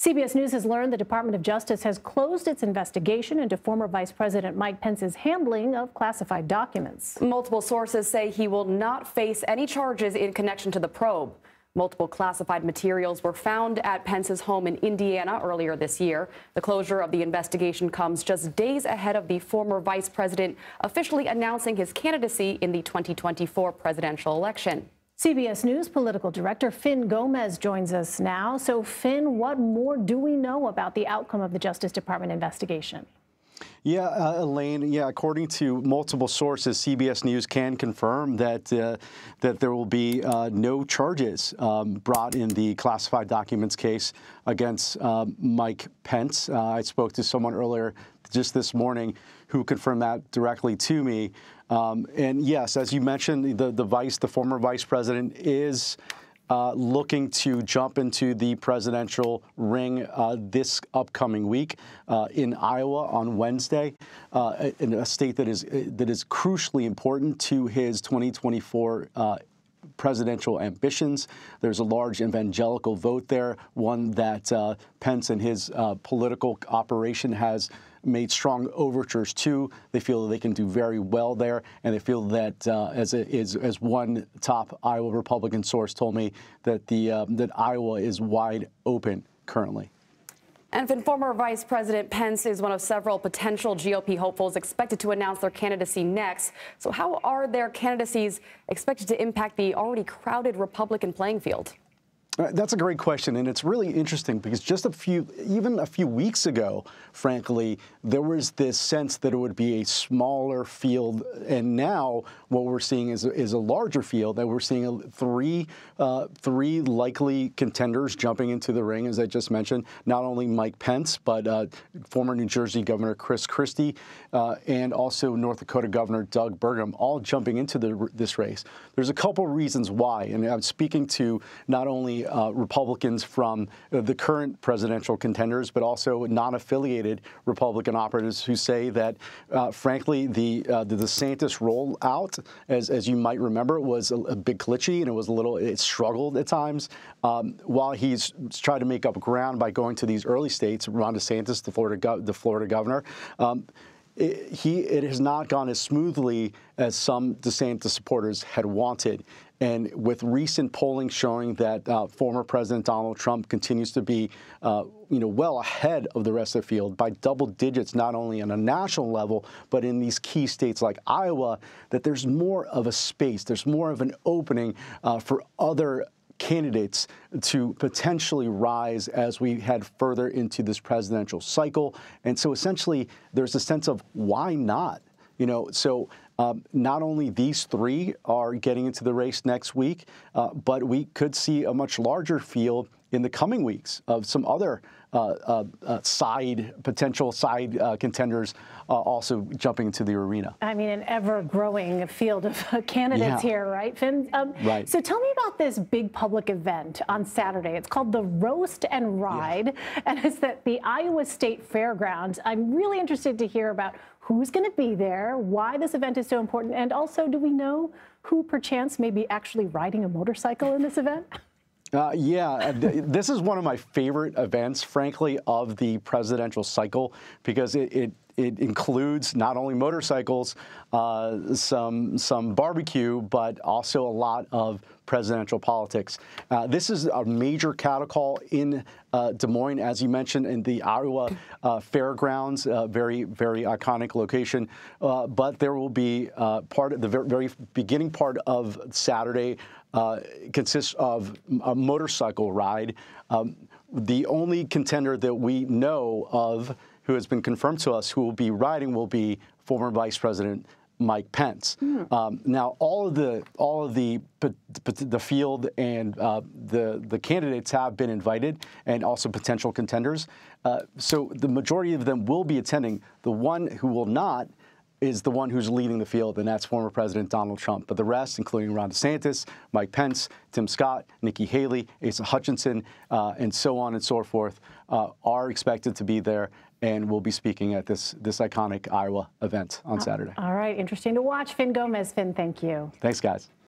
CBS News has learned the Department of Justice has closed its investigation into former Vice President Mike Pence's handling of classified documents. Multiple sources say he will not face any charges in connection to the probe. Multiple classified materials were found at Pence's home in Indiana earlier this year. The closure of the investigation comes just days ahead of the former vice president officially announcing his candidacy in the 2024 presidential election. CBS News political director Fin Gómez joins us now. So, Fin, what more do we know about the outcome of the Justice Department investigation? Yeah, Elaine, according to multiple sources, CBS News can confirm that that there will be no charges brought in the classified documents case against Mike Pence. I spoke to someone earlier just this morning who confirmed that directly to me. And yes, as you mentioned, the former vice president is looking to jump into the presidential ring this upcoming week in Iowa on Wednesday, in a state that is crucially important to his 2024 presidential ambitions. There's a large evangelical vote there, one that Pence and his political operation has made strong overtures to. They feel that they can do very well there, and they feel that, as one top Iowa Republican source told me, that that Iowa is wide open currently. And former Vice President Pence is one of several potential GOP hopefuls expected to announce their candidacy next. So how are their candidacies expected to impact the already crowded Republican playing field? That's a great question, and it's really interesting because even a few weeks ago, frankly, there was this sense that it would be a smaller field, and now what we're seeing is a larger field. That we're seeing three likely contenders jumping into the ring, as I just mentioned. Not only Mike Pence, but former New Jersey Governor Chris Christie, and also North Dakota Governor Doug Burgum, all jumping into this race. There's a couple reasons why, and I'm speaking to not only Republicans from the current presidential contenders, but also non-affiliated Republican operatives who say that, frankly, the DeSantis rollout, as you might remember, was a bit glitchy and it struggled at times. While he's tried to make up ground by going to these early states, Ron DeSantis, the Florida governor, it has not gone as smoothly as some DeSantis supporters had wanted. And with recent polling showing that former President Donald Trump continues to be, well ahead of the rest of the field by double digits, not only on a national level, but in these key states like Iowa, that there's more of a space, there's more of an opening for other candidates to potentially rise as we head further into this presidential cycle. And so essentially, there's a sense of why not? Not only these three are getting into the race next week, but we could see a much larger field in the coming weeks of some other potential side contenders also jumping into the arena. I mean, an ever-growing field of candidates here, right, Fin? Right. So tell me about this big public event on Saturday. It's called the Roast and Ride, and it's at the Iowa State Fairgrounds. I'm really interested to hear about who's going to be there, why this event is so important, and also, do we know who perchance may be actually riding a motorcycle in this event? This is one of my favorite events, frankly, of the presidential cycle, because it includes not only motorcycles, some barbecue, but also a lot of presidential politics. This is a major cattle call in Des Moines, as you mentioned, in the Iowa Fairgrounds, very, very iconic location. But there will be part of the very beginning part of Saturday consists of a motorcycle ride. The only contender that we know of who has been confirmed to us who will be riding will be former Vice President Mike Pence. Now, all of the field and the candidates have been invited, and also potential contenders. So the majority of them will be attending. The one who will not is the one who's leading the field, and that's former President Donald Trump. But the rest, including Ron DeSantis, Mike Pence, Tim Scott, Nikki Haley, Asa Hutchinson, and so on and so forth, are expected to be there and will be speaking at this iconic Iowa event on Saturday. All right, interesting to watch. Fin Gómez. Fin, thank you. Thanks, guys.